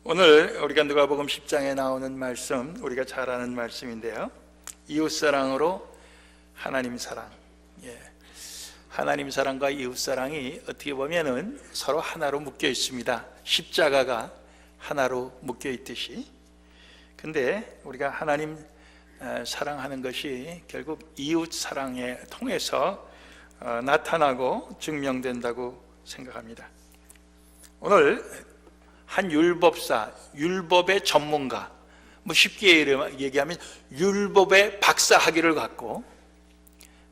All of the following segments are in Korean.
오늘 우리가 누가복음 10장에 나오는 말씀, 우리가 잘 아는 말씀인데요, 이웃사랑으로 하나님 사랑. 하나님 사랑과 이웃사랑이 어떻게 보면은 서로 하나로 묶여 있습니다. 십자가가 하나로 묶여 있듯이. 근데 우리가 하나님 사랑하는 것이 결국 이웃 사랑에 통해서 나타나고 증명된다고 생각합니다. 오늘 한 율법사, 율법의 전문가, 쉽게 얘기하면 율법의 박사학위를 갖고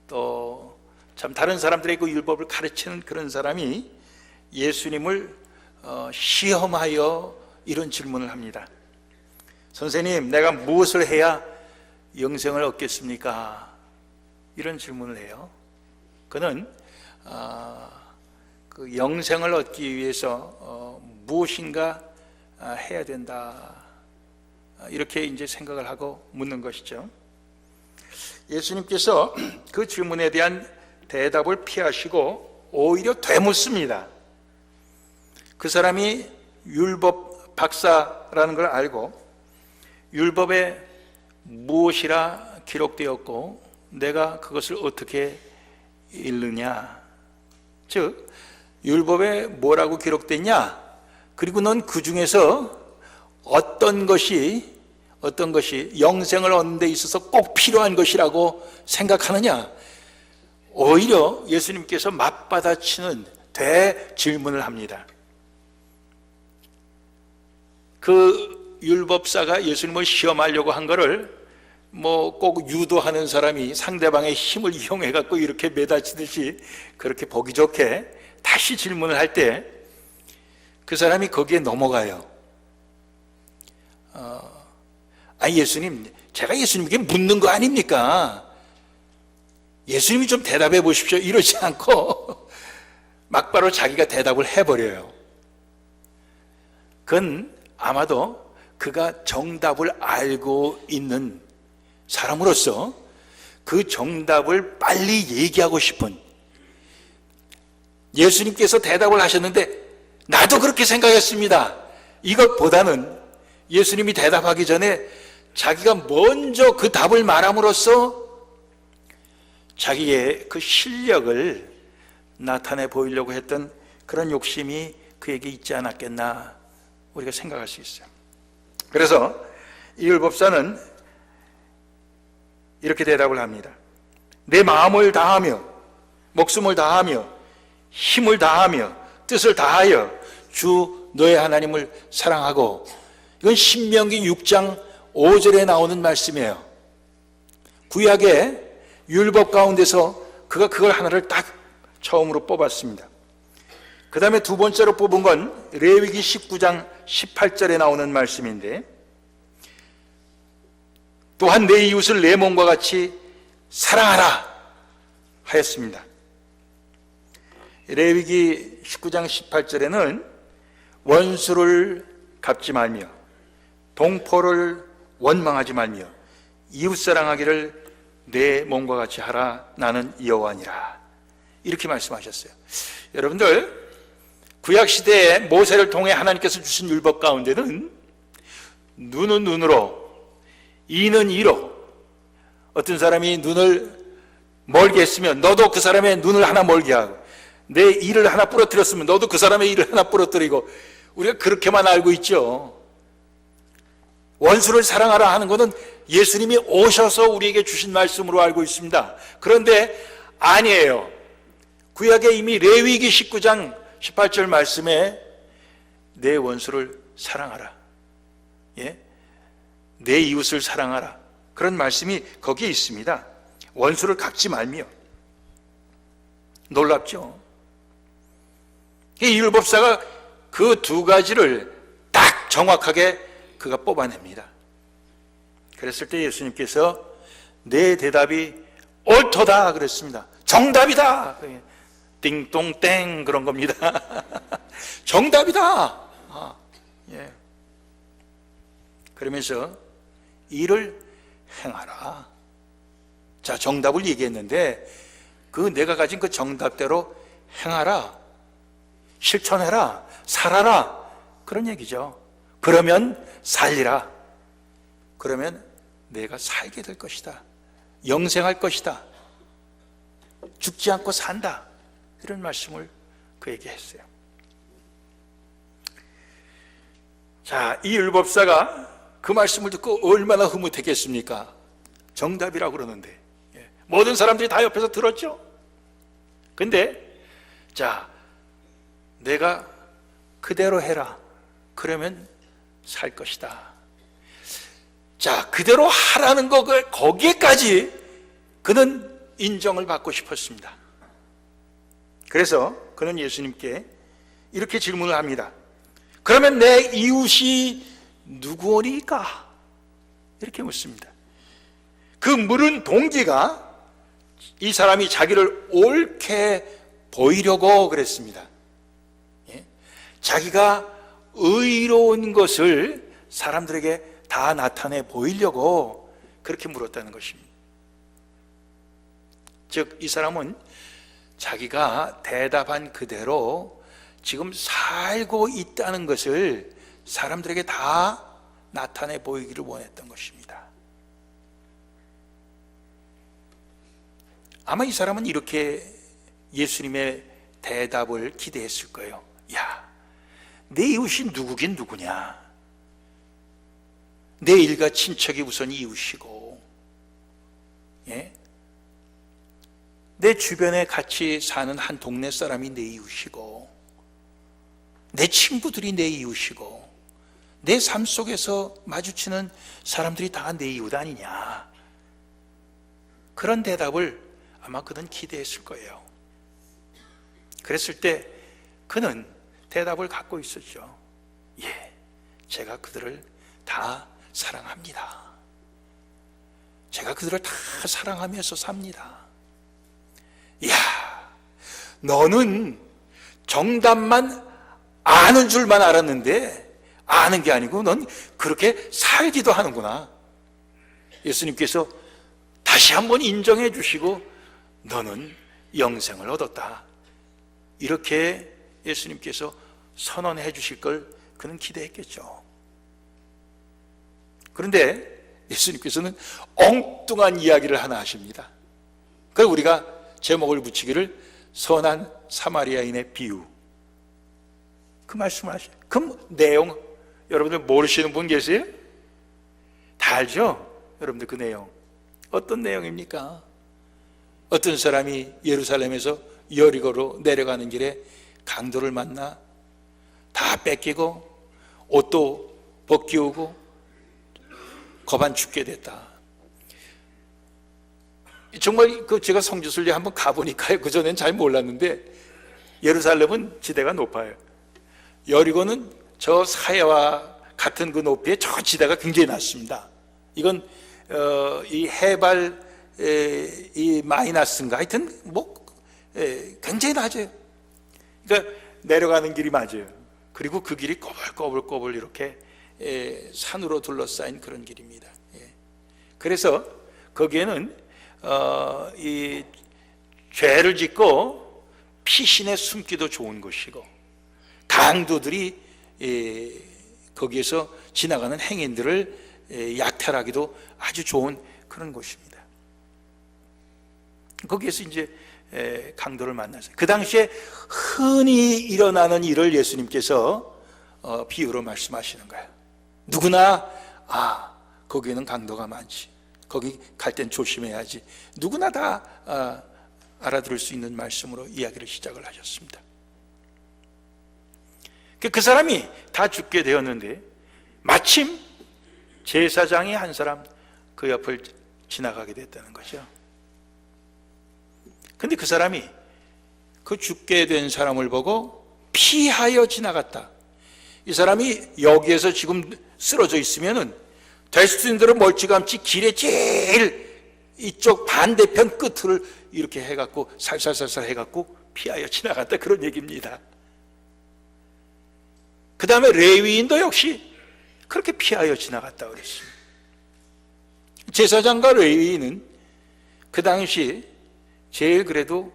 또 참 다른 사람들의 그 율법을 가르치는 그런 사람이 예수님을 시험하여 이런 질문을 합니다. 선생님, 내가 무엇을 해야 영생을 얻겠습니까? 이런 질문을 해요. 그는 그 영생을 얻기 위해서 무엇인가 해야 된다, 이렇게 이제 생각을 하고 묻는 것이죠. 예수님께서 그 질문에 대한 대답을 피하시고 오히려 되묻습니다. 그 사람이 율법 박사라는 걸 알고 율법에 무엇이라 기록되었고 내가 그것을 어떻게 읽느냐, 즉 율법에 뭐라고 기록됐냐, 그리고 넌 그 중에서 어떤 것이 영생을 얻는 데 있어서 꼭 필요한 것이라고 생각하느냐, 오히려 예수님께서 맞받아치는 대질문을 합니다. 그 율법사가 예수님을 시험하려고 한 거를 꼭 유도하는 사람이 상대방의 힘을 이용해 갖고 이렇게 매달치듯이 그렇게 보기 좋게 다시 질문을 할 때 그 사람이 거기에 넘어가요. 예수님, 제가 예수님께 묻는 거 아닙니까? 예수님이 좀 대답해 보십시오, 이러지 않고 막바로 자기가 대답을 해버려요. 그건 아마도 그가 정답을 알고 있는 사람으로서 그 정답을 빨리 얘기하고 싶은, 예수님께서 대답을 하셨는데 나도 그렇게 생각했습니다, 이것보다는 예수님이 대답하기 전에 자기가 먼저 그 답을 말함으로써 자기의 그 실력을 나타내 보이려고 했던 그런 욕심이 그에게 있지 않았겠나, 우리가 생각할 수 있어요. 그래서 이 율법사는 이렇게 대답을 합니다. 내 마음을 다하며 목숨을 다하며 힘을 다하며 뜻을 다하여 주 너의 하나님을 사랑하고, 이건 신명기 6장 5절에 나오는 말씀이에요. 구약의 율법 가운데서 그가 그걸 하나를 딱 처음으로 뽑았습니다. 그 다음에 두 번째로 뽑은 건 레위기 19장 18절에 나오는 말씀인데, 또한 내 이웃을 내 몸과 같이 사랑하라 하였습니다. 레위기 19장 18절에는 원수를 갚지 말며 동포를 원망하지 말며 이웃사랑하기를 내 몸과 같이 하라, 나는 여호와니라, 이렇게 말씀하셨어요. 여러분들, 구약시대에 모세를 통해 하나님께서 주신 율법 가운데는 눈은 눈으로, 이는 이로, 어떤 사람이 눈을 멀게 했으면 너도 그 사람의 눈을 하나 멀게 하고, 내 이를 하나 부러뜨렸으면 너도 그 사람의 이를 하나 부러뜨리고, 우리가 그렇게만 알고 있죠. 원수를 사랑하라 하는 것은 예수님이 오셔서 우리에게 주신 말씀으로 알고 있습니다. 그런데 아니에요. 구약에 이미 레위기 19장 18절 말씀에 내 원수를 사랑하라, 내 이웃을 사랑하라, 그런 말씀이 거기에 있습니다. 원수를 갚지 말며. 놀랍죠? 이 율법사가 그 두 가지를 딱 정확하게 그가 뽑아냅니다. 그랬을 때 예수님께서 내 대답이 옳도다 그랬습니다. 정답이다, 띵동땡 그런 겁니다. 정답이다. 그러면서 이를 행하라. 자, 정답을 얘기했는데 그 내가 가진 그 정답대로 행하라, 실천해라, 살아라, 그런 얘기죠. 그러면 살리라. 그러면 내가 살게 될 것이다. 영생할 것이다. 죽지 않고 산다. 이런 말씀을 그에게 했어요. 자, 이 율법사가 그 말씀을 듣고 얼마나 흐뭇했겠습니까? 정답이라고 그러는데 모든 사람들이 다 옆에서 들었죠. 근데 자, 내가 그대로 해라. 그러면 살 것이다. 자, 그대로 하라는 거, 거기에까지 그는 인정을 받고 싶었습니다. 그래서 그는 예수님께 이렇게 질문을 합니다. 그러면 내 이웃이 누구오니까? 이렇게 묻습니다. 그 물은 동기가 이 사람이 자기를 옳게 보이려고 그랬습니다. 자기가 의로운 것을 사람들에게 다 나타내 보이려고 그렇게 물었다는 것입니다. 즉, 이 사람은 자기가 대답한 그대로 지금 살고 있다는 것을 사람들에게 다 나타내 보이기를 원했던 것입니다. 아마 이 사람은 이렇게 예수님의 대답을 기대했을 거예요. 야, 내 이웃이 누구긴 누구냐? 내 일가 친척이 우선 이웃이고, 예? 내 주변에 같이 사는 한 동네 사람이 내 이웃이고, 내 친구들이 내 이웃이고, 내 삶 속에서 마주치는 사람들이 다 내 이웃 아니냐? 그런 대답을 아마 그는 기대했을 거예요. 그랬을 때 그는 대답을 갖고 있었죠. 예, 제가 그들을 다 사랑합니다. 제가 그들을 다 사랑하면서 삽니다. 이야, 너는 정답만 아는 줄만 알았는데 아는 게 아니고 넌 그렇게 살기도 하는구나. 예수님께서 다시 한번 인정해 주시고 너는 영생을 얻었다. 이렇게 예수님께서 선언해 주실 걸 그는 기대했겠죠. 그런데 예수님께서는 엉뚱한 이야기를 하나 하십니다. 그래서 우리가 제목을 붙이기를 선한 사마리아인의 비유, 그 말씀을 하셔요. 그럼 내용 여러분들 모르시는 분 계세요? 다 알죠? 여러분들 그 내용 어떤 내용입니까? 어떤 사람이 예루살렘에서 여리고로 내려가는 길에 강도를 만나 다 뺏기고 옷도 벗기우고 거반 죽게 됐다. 정말 제가 성지순례 한번 가보니까요, 그전엔 잘 몰랐는데 예루살렘은 지대가 높아요. 여리고는 저 사해와 같은 그 높이에 저 지대가 굉장히 낮습니다. 이건 이 해발 이 마이너스인가 하여튼 굉장히 낮아요. 그러니까 내려가는 길이 맞아요. 그리고 그 길이 꼬불꼬불 이렇게 산으로 둘러싸인 그런 길입니다. 그래서 거기에는 이 죄를 짓고 피신에 숨기도 좋은 곳이고 강도들이 거기에서 지나가는 행인들을 약탈하기도 아주 좋은 그런 곳입니다. 거기에서 이제 강도를 만났어요. 그 당시에 흔히 일어나는 일을 예수님께서 비유로 말씀하시는 거예요. 누구나 거기에는 강도가 많지, 거기 갈 땐 조심해야지, 누구나 다 알아들을 수 있는 말씀으로 이야기를 시작을 하셨습니다. 그 사람이 다 죽게 되었는데 마침 제사장이 한 사람 그 옆을 지나가게 됐다는 거죠. 근데 그 사람이 그 죽게 된 사람을 보고 피하여 지나갔다. 이 사람이 여기에서 지금 쓰러져 있으면은 될 수 있는 대로 멀찌감치 길의 제일 이쪽 반대편 끝을 이렇게 해갖고 살살살살 해갖고 피하여 지나갔다, 그런 얘기입니다. 그 다음에 레위인도 역시 그렇게 피하여 지나갔다 그랬습니다. 제사장과 레위인은 그 당시 제일 그래도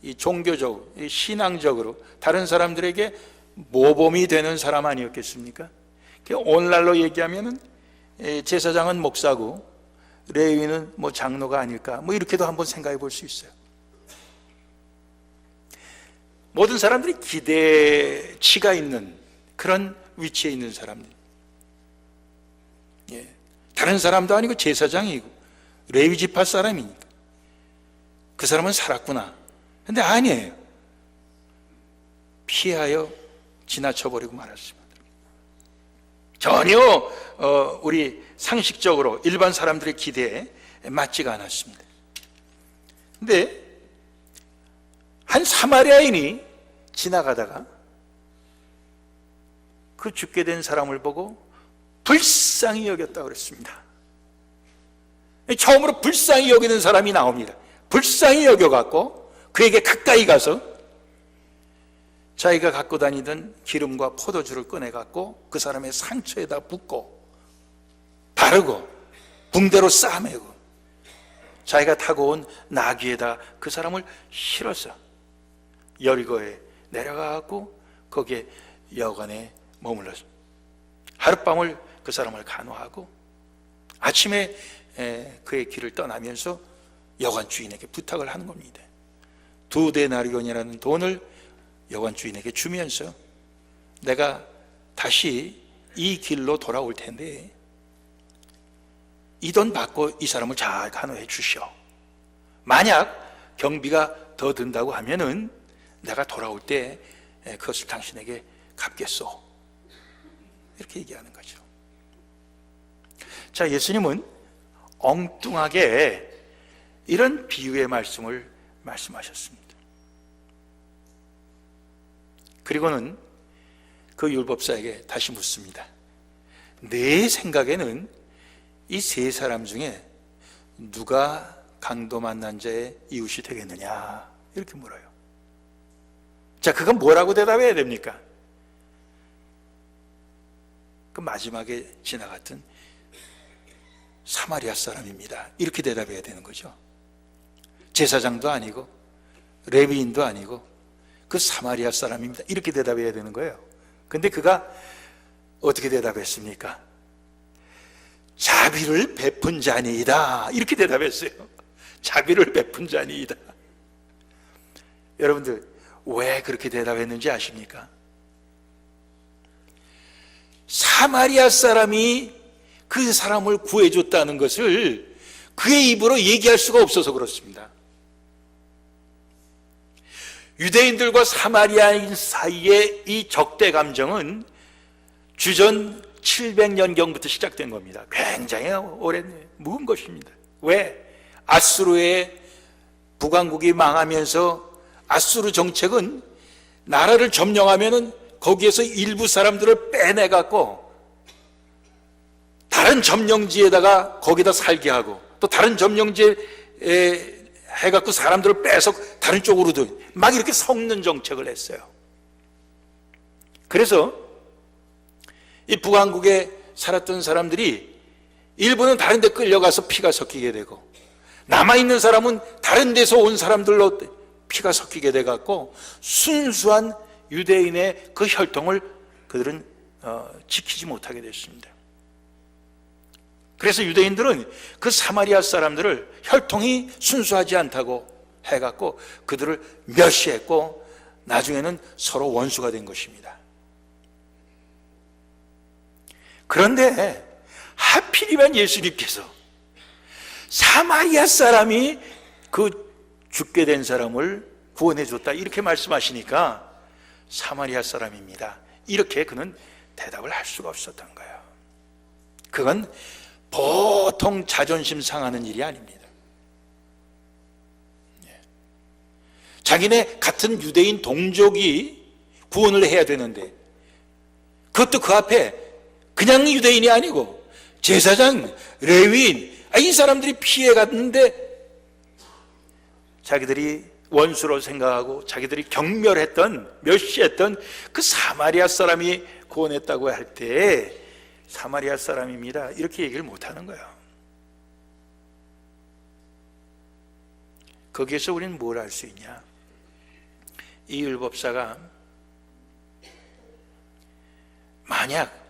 이 종교적으로, 이 신앙적으로 다른 사람들에게 모범이 되는 사람 아니었겠습니까? 오늘날로 얘기하면은 제사장은 목사고 레위인은 뭐 장로가 아닐까, 뭐 이렇게도 한번 생각해 볼 수 있어요. 모든 사람들이 기대치가 있는 그런 위치에 있는 사람들. 다른 사람도 아니고 제사장이고 레위 지파 사람이니까 그 사람은 살았구나. 근데 아니에요. 피하여 지나쳐버리고 말았습니다. 전혀 우리 상식적으로 일반 사람들의 기대에 맞지가 않았습니다. 근데 한 사마리아인이 지나가다가 그 죽게 된 사람을 보고 불쌍히 여겼다고 그랬습니다. 처음으로 불쌍히 여기는 사람이 나옵니다. 불쌍히 여겨갖고 그에게 가까이 가서 자기가 갖고 다니던 기름과 포도주를 꺼내갖고 그 사람의 상처에다 붓고 바르고 붕대로 싸매고 자기가 타고 온 나귀에다 그 사람을 실어서 여리고에 내려가갖고 거기에 여관에 머물렀습니다. 하룻밤을 그 사람을 간호하고 아침에 그의 길을 떠나면서 여관 주인에게 부탁을 하는 겁니다. 2데나리온이라는 돈을 여관 주인에게 주면서 내가 다시 이 길로 돌아올 텐데 이 돈 받고 이 사람을 잘 간호해 주시오. 만약 경비가 더 든다고 하면은 내가 돌아올 때 그것을 당신에게 갚겠소. 이렇게 얘기하는 거죠. 자, 예수님은 엉뚱하게 이런 비유의 말씀을 말씀하셨습니다. 그리고는 그 율법사에게 다시 묻습니다. 내 생각에는 이 세 사람 중에 누가 강도 만난 자의 이웃이 되겠느냐, 이렇게 물어요. 자, 그건 뭐라고 대답해야 됩니까? 그 마지막에 지나갔던 사마리아 사람입니다, 이렇게 대답해야 되는 거죠. 제사장도 아니고 레위인도 아니고 그 사마리아 사람입니다, 이렇게 대답해야 되는 거예요. 근데 그가 어떻게 대답했습니까? 자비를 베푼 자니이다, 이렇게 대답했어요. 자비를 베푼 자니이다. 여러분들 왜 그렇게 대답했는지 아십니까? 사마리아 사람이 그 사람을 구해줬다는 것을 그의 입으로 얘기할 수가 없어서 그렇습니다. 유대인들과 사마리아인 사이의 이 적대 감정은 주전 700년경부터 시작된 겁니다. 굉장히 오랜 묵은 것입니다. 왜? 아수르의 북왕국이 망하면서 아수르 정책은 나라를 점령하면은 거기에서 일부 사람들을 빼내갖고 다른 점령지에다가 거기다 살게 하고 또 다른 점령지에 해갖고 사람들을 빼서 다른 쪽으로도 막 이렇게 섞는 정책을 했어요. 그래서 이 북왕국에 살았던 사람들이 일부는 다른 데 끌려가서 피가 섞이게 되고 남아있는 사람은 다른 데서 온 사람들로 피가 섞이게 돼갖고 순수한 유대인의 그 혈통을 그들은 지키지 못하게 됐습니다. 그래서 유대인들은 그 사마리아 사람들을 혈통이 순수하지 않다고 해갖고 그들을 멸시했고 나중에는 서로 원수가 된 것입니다. 그런데 하필이면 예수님께서 사마리아 사람이 그 죽게 된 사람을 구원해 줬다, 이렇게 말씀하시니까 사마리아 사람입니다, 이렇게 그는 대답을 할 수가 없었던 거예요. 그건 보통 자존심 상하는 일이 아닙니다. 자기네 같은 유대인 동족이 구원을 해야 되는데 그것도 그 앞에 그냥 유대인이 아니고 제사장, 레위인, 이 사람들이 피해갔는데 자기들이 원수로 생각하고 자기들이 경멸했던, 멸시했던 그 사마리아 사람이 구원했다고 할 때 사마리아 사람입니다, 이렇게 얘기를 못하는 거예요. 거기에서 우리는 뭘 알 수 있냐? 이 율법사가 만약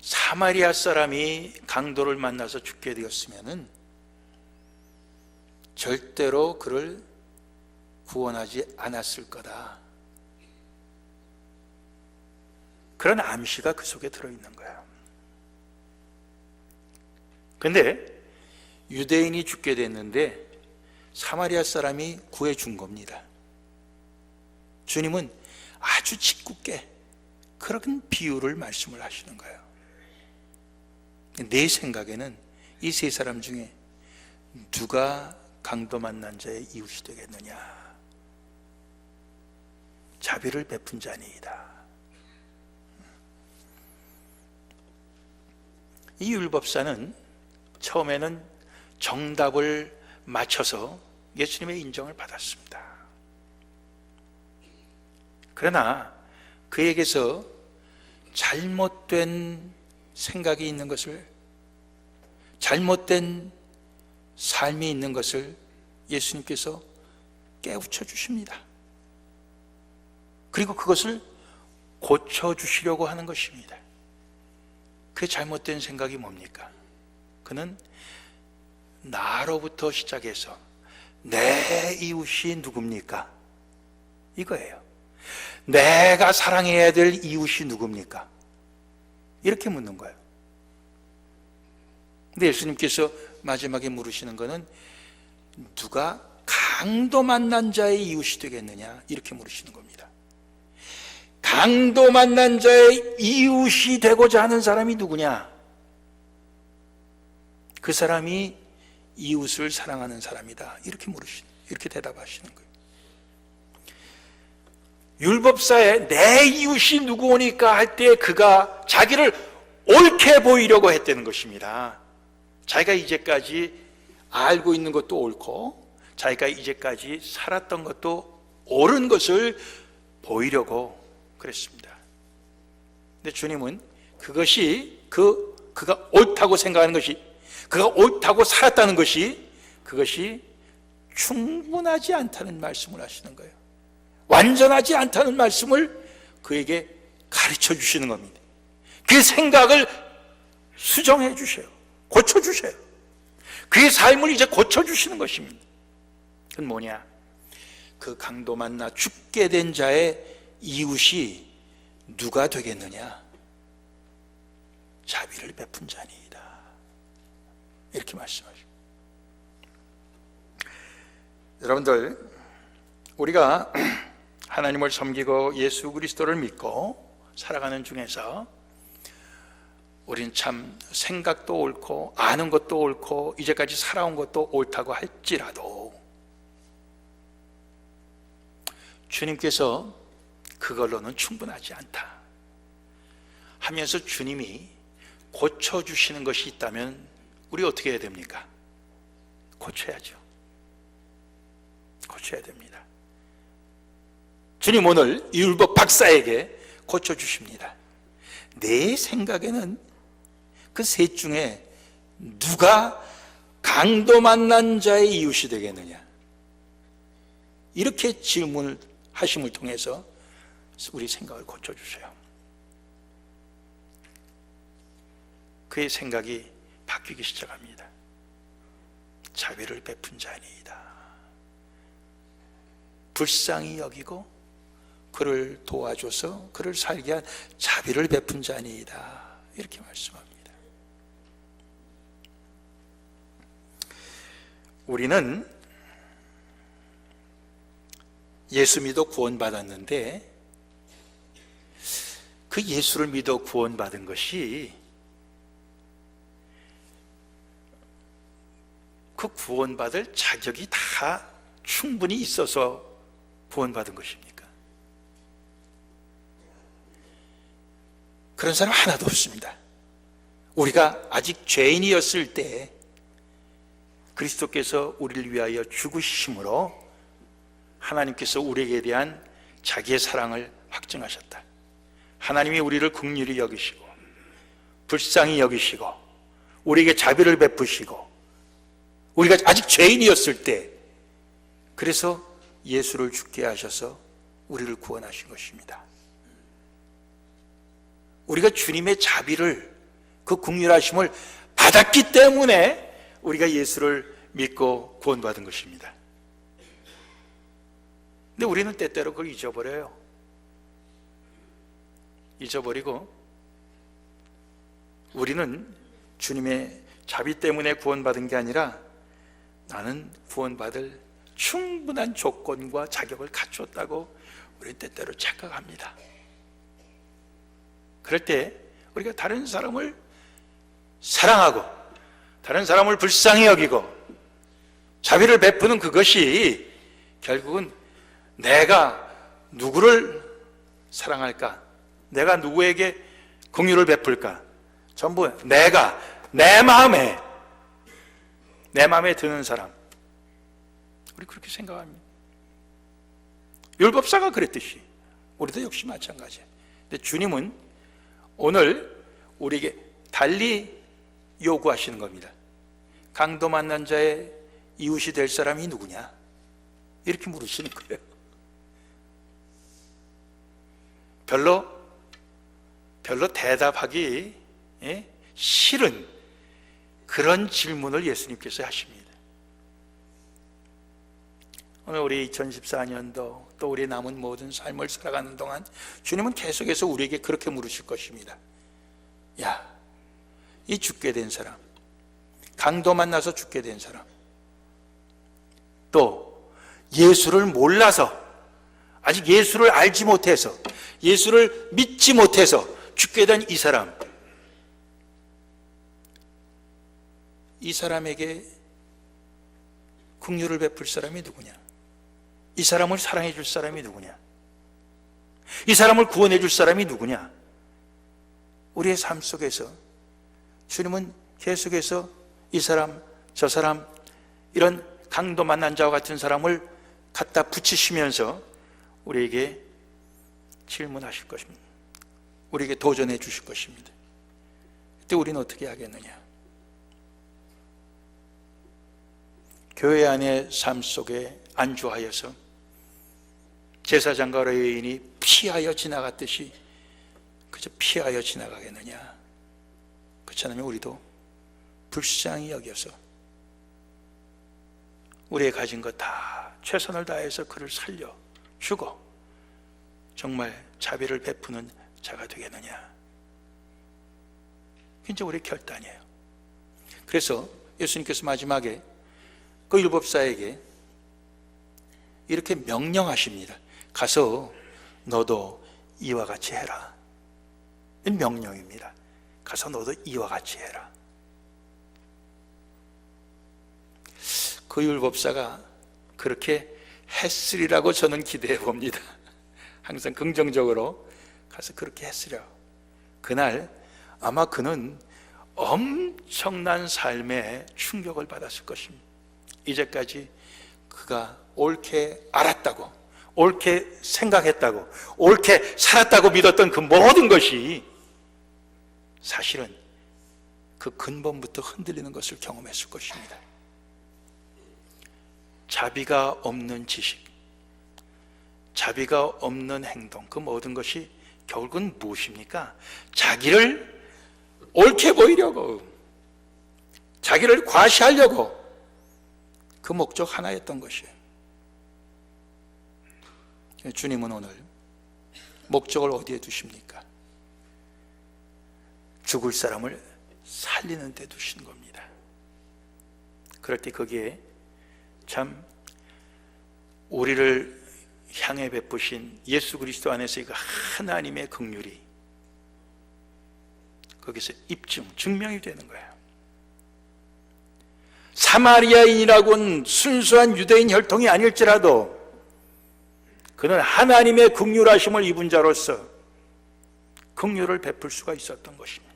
사마리아 사람이 강도를 만나서 죽게 되었으면은 절대로 그를 구원하지 않았을 거다. 그런 암시가 그 속에 들어있는 거예요. 근데 유대인이 죽게 됐는데 사마리아 사람이 구해준 겁니다. 주님은 아주 짓궂게 그런 비유를 말씀을 하시는 거예요. 내 생각에는 이 세 사람 중에 누가 강도 만난 자의 이웃이 되겠느냐? 자비를 베푼 자니이다. 이 율법사는 처음에는 정답을 맞춰서 예수님의 인정을 받았습니다. 그러나 그에게서 잘못된 생각이 있는 것을, 잘못된 삶이 있는 것을 예수님께서 깨우쳐 주십니다. 그리고 그것을 고쳐주시려고 하는 것입니다. 그 잘못된 생각이 뭡니까? 그는 나로부터 시작해서 내 이웃이 누굽니까? 이거예요. 내가 사랑해야 될 이웃이 누굽니까? 이렇게 묻는 거예요. 근데 예수님께서 마지막에 물으시는 거는 누가 강도 만난 자의 이웃이 되겠느냐? 이렇게 물으시는 겁니다. 강도 만난 자의 이웃이 되고자 하는 사람이 누구냐? 그 사람이 이웃을 사랑하는 사람이다. 이렇게 대답하시는 거예요. 율법사에 내 이웃이 누구오니까 할 때 그가 자기를 옳게 보이려고 했다는 것입니다. 자기가 이제까지 알고 있는 것도 옳고 자기가 이제까지 살았던 것도 옳은 것을 보이려고 그랬습니다. 근데 주님은 그것이 그가 옳다고 생각하는 것이, 그가 옳다고 살았다는 것이, 그것이 충분하지 않다는 말씀을 하시는 거예요. 완전하지 않다는 말씀을 그에게 가르쳐 주시는 겁니다. 그 생각을 수정해 주셔요. 고쳐 주셔요. 그의 삶을 이제 고쳐 주시는 것입니다. 그건 뭐냐? 그 강도 만나 죽게 된 자의 이웃이 누가 되겠느냐? 자비를 베푼 자니이다. 이렇게 말씀하죠. 여러분들, 우리가 하나님을 섬기고 예수 그리스도를 믿고 살아가는 중에서 우린 참 생각도 옳고 아는 것도 옳고 이제까지 살아온 것도 옳다고 할지라도 주님께서 그걸로는 충분하지 않다 하면서 주님이 고쳐주시는 것이 있다면 우리 어떻게 해야 됩니까? 고쳐야죠. 고쳐야 됩니다. 주님 오늘 율법 박사에게 고쳐주십니다. 내 생각에는 그 셋 중에 누가 강도 만난 자의 이웃이 되겠느냐? 이렇게 질문을 하심을 통해서 우리 생각을 고쳐주세요. 그의 생각이 바뀌기 시작합니다. 자비를 베푼 자니이다. 불쌍히 여기고 그를 도와줘서 그를 살게 한 자비를 베푼 자니이다. 이렇게 말씀합니다. 우리는 예수 믿어 구원받았는데 그 예수를 믿어 구원받은 것이 그 구원받을 자격이 다 충분히 있어서 구원받은 것입니까? 그런 사람 하나도 없습니다. 우리가 아직 죄인이었을 때 그리스도께서 우리를 위하여 죽으심으로 하나님께서 우리에게 대한 자기의 사랑을 확증하셨다. 하나님이 우리를 긍휼히 여기시고 불쌍히 여기시고 우리에게 자비를 베푸시고 우리가 아직 죄인이었을 때 그래서 예수를 죽게 하셔서 우리를 구원하신 것입니다. 우리가 주님의 자비를, 그 긍휼하심을 받았기 때문에 우리가 예수를 믿고 구원받은 것입니다. 근데 우리는 때때로 그걸 잊어버려요. 잊어버리고 우리는 주님의 자비 때문에 구원받은 게 아니라 나는 구원받을 충분한 조건과 자격을 갖췄다고 우리 때때로 착각합니다. 그럴 때 우리가 다른 사람을 사랑하고 다른 사람을 불쌍히 여기고 자비를 베푸는 그것이 결국은 내가 누구를 사랑할까? 내가 누구에게 긍휼을 베풀까? 전부 내가 내 마음에 드는 사람, 우리 그렇게 생각합니다. 율법사가 그랬듯이 우리도 역시 마찬가지예요. 근데 주님은 오늘 우리에게 달리 요구하시는 겁니다. 강도 만난 자의 이웃이 될 사람이 누구냐? 이렇게 물으시는 거예요. 별로 대답하기 싫은 그런 질문을 예수님께서 하십니다. 오늘 우리 2014년도 또 우리 남은 모든 삶을 살아가는 동안 주님은 계속해서 우리에게 그렇게 물으실 것입니다. 야, 이 죽게 된 사람, 강도 만나서 죽게 된 사람, 또 예수를 몰라서, 아직 예수를 알지 못해서, 예수를 믿지 못해서 죽게 된 이 사람, 이 사람에게 긍휼을 베풀 사람이 누구냐? 이 사람을 사랑해 줄 사람이 누구냐? 이 사람을 구원해 줄 사람이 누구냐? 우리의 삶 속에서 주님은 계속해서 이 사람, 저 사람, 이런 강도 만난 자와 같은 사람을 갖다 붙이시면서 우리에게 질문하실 것입니다. 우리에게 도전해 주실 것입니다. 그때 우리는 어떻게 하겠느냐? 교회 안의 삶 속에 안주하여서 제사장과 레위인이 피하여 지나갔듯이 그저 피하여 지나가겠느냐? 그렇지 않으면 우리도 불쌍히 여겨서 우리의 가진 것 다 최선을 다해서 그를 살려주고 정말 자비를 베푸는 자가 되겠느냐? 이제 우리의 결단이에요. 그래서 예수님께서 마지막에 그 율법사에게 이렇게 명령하십니다. 가서 너도 이와 같이 해라. 명령입니다. 가서 너도 이와 같이 해라. 그 율법사가 그렇게 했으리라고 저는 기대해 봅니다. 항상 긍정적으로 가서 그렇게 했으려. 그날 아마 그는 엄청난 삶의 충격을 받았을 것입니다. 이제까지 그가 옳게 알았다고, 옳게 생각했다고, 옳게 살았다고 믿었던 그 모든 것이 사실은 그 근본부터 흔들리는 것을 경험했을 것입니다. 자비가 없는 지식, 자비가 없는 행동, 그 모든 것이 결국은 무엇입니까? 자기를 옳게 보이려고, 자기를 과시하려고 그 목적 하나였던 것이에요. 주님은 오늘 목적을 어디에 두십니까? 죽을 사람을 살리는 데 두시는 겁니다. 그럴 때 거기에 참 우리를 향해 베푸신 예수 그리스도 안에서의 그 하나님의 긍휼이 거기서 증명이 되는 거예요. 사마리아인이라고는 순수한 유대인 혈통이 아닐지라도 그는 하나님의 긍휼하심을 입은 자로서 긍휼을 베풀 수가 있었던 것입니다.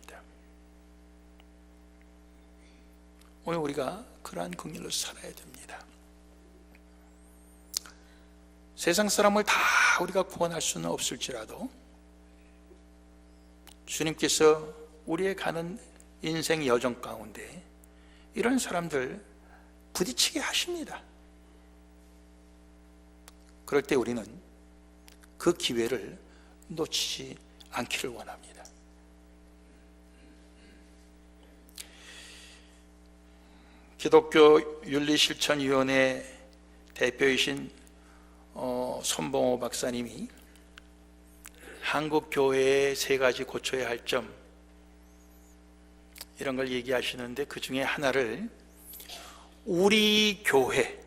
오늘 우리가 그러한 긍휼로 살아야 됩니다. 세상 사람을 다 우리가 구원할 수는 없을지라도 주님께서 우리의 가는 인생 여정 가운데 이런 사람들 부딪히게 하십니다. 그럴 때 우리는 그 기회를 놓치지 않기를 원합니다. 기독교 윤리실천위원회 대표이신 손봉호 박사님이 한국 교회의 세 가지 고쳐야 할 점, 이런 걸 얘기하시는데 그 중에 하나를 우리 교회를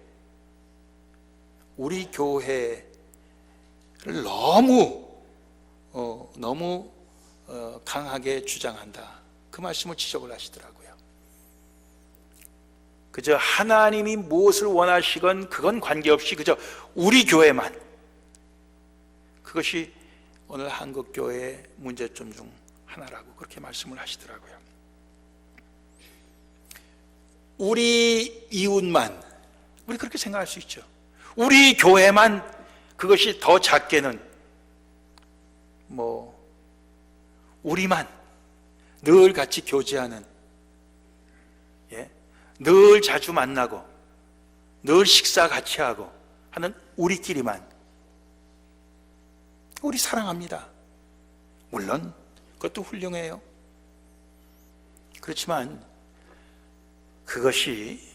너무 강하게 주장한다, 그 말씀을 지적을 하시더라고요. 그저 하나님이 무엇을 원하시건 그건 관계없이 그저 우리 교회만, 그것이 오늘 한국 교회의 문제점 중 하나라고 그렇게 말씀을 하시더라고요. 우리 이웃만, 우리 그렇게 생각할 수 있죠. 우리 교회만, 그것이 더 작게는 우리만 늘 같이 교제하는, 늘 자주 만나고 늘 식사 같이 하고 하는 우리끼리만, 우리 사랑합니다. 물론 그것도 훌륭해요. 그렇지만 그것이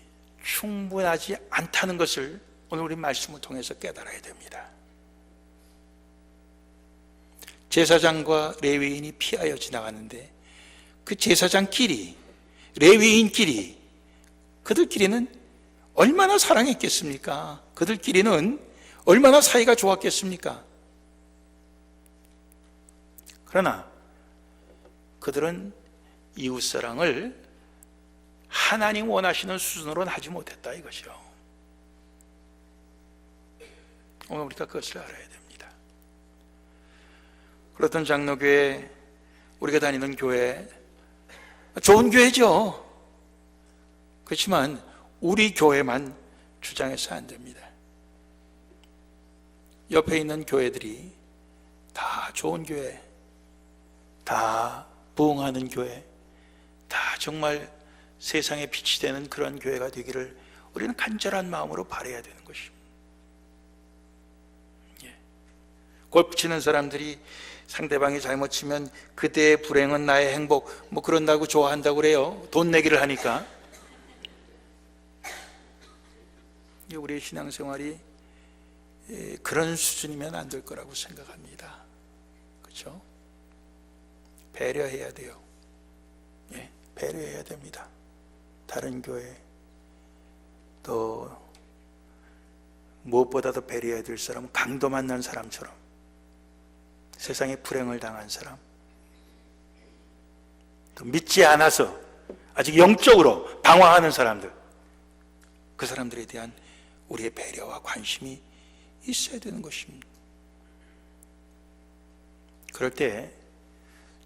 충분하지 않다는 것을 오늘 우리 말씀을 통해서 깨달아야 됩니다. 제사장과 레위인이 피하여 지나가는데 그 제사장끼리, 레위인끼리, 그들끼리는 얼마나 사랑했겠습니까? 그들끼리는 얼마나 사이가 좋았겠습니까? 그러나 그들은 이웃사랑을 하나님 원하시는 수준으로는 하지 못했다, 이것이요. 오늘 우리가 그것을 알아야 됩니다. 그렇던 장로교회, 우리가 다니는 교회, 좋은 교회죠. 그렇지만 우리 교회만 주장해서 안 됩니다. 옆에 있는 교회들이 다 좋은 교회, 다 부흥하는 교회, 다 정말 세상에 빛이 되는 그런 교회가 되기를 우리는 간절한 마음으로 바라야 되는 것입니다. 골프 치는 사람들이 상대방이 잘못 치면 그대의 불행은 나의 행복, 그런다고 좋아한다고 그래요. 돈 내기를 하니까. 우리의 신앙생활이 그런 수준이면 안 될 거라고 생각합니다. 그렇죠? 배려해야 돼요. 배려해야 됩니다. 다른 교회, 또 무엇보다도 배려해야 될 사람은 강도 만난 사람처럼, 세상에 불행을 당한 사람, 또 믿지 않아서 아직 영적으로 방황하는 사람들, 그 사람들에 대한 우리의 배려와 관심이 있어야 되는 것입니다. 그럴 때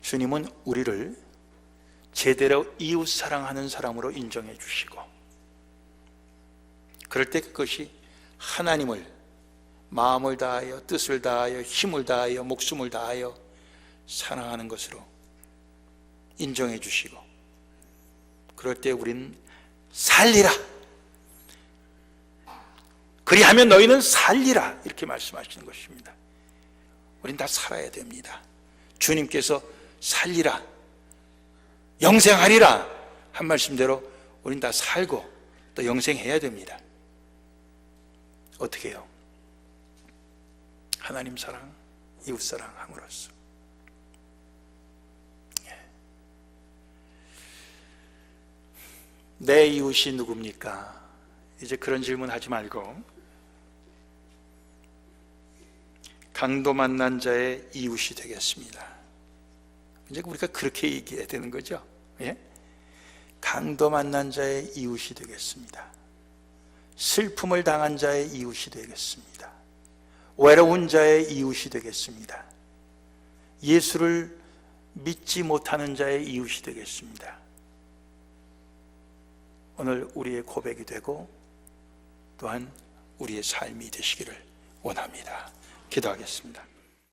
주님은 우리를 제대로 이웃 사랑하는 사람으로 인정해 주시고, 그럴 때 그것이 하나님을 마음을 다하여, 뜻을 다하여, 힘을 다하여, 목숨을 다하여 사랑하는 것으로 인정해 주시고, 그럴 때 우리는 살리라, 그리하면 너희는 살리라, 이렇게 말씀하시는 것입니다. 우린 다 살아야 됩니다. 주님께서 살리라, 영생하리라 한 말씀대로 우린 다 살고 또 영생해야 됩니다. 어떻게 해요? 하나님 사랑, 이웃 사랑 함으로써. 내 이웃이 누굽니까? 이제 그런 질문 하지 말고 강도 만난 자의 이웃이 되겠습니다. 이제 우리가 그렇게 얘기해야 되는 거죠. 강도 만난 자의 이웃이 되겠습니다. 슬픔을 당한 자의 이웃이 되겠습니다. 외로운 자의 이웃이 되겠습니다. 예수를 믿지 못하는 자의 이웃이 되겠습니다. 오늘 우리의 고백이 되고 또한 우리의 삶이 되시기를 원합니다. 기도하겠습니다.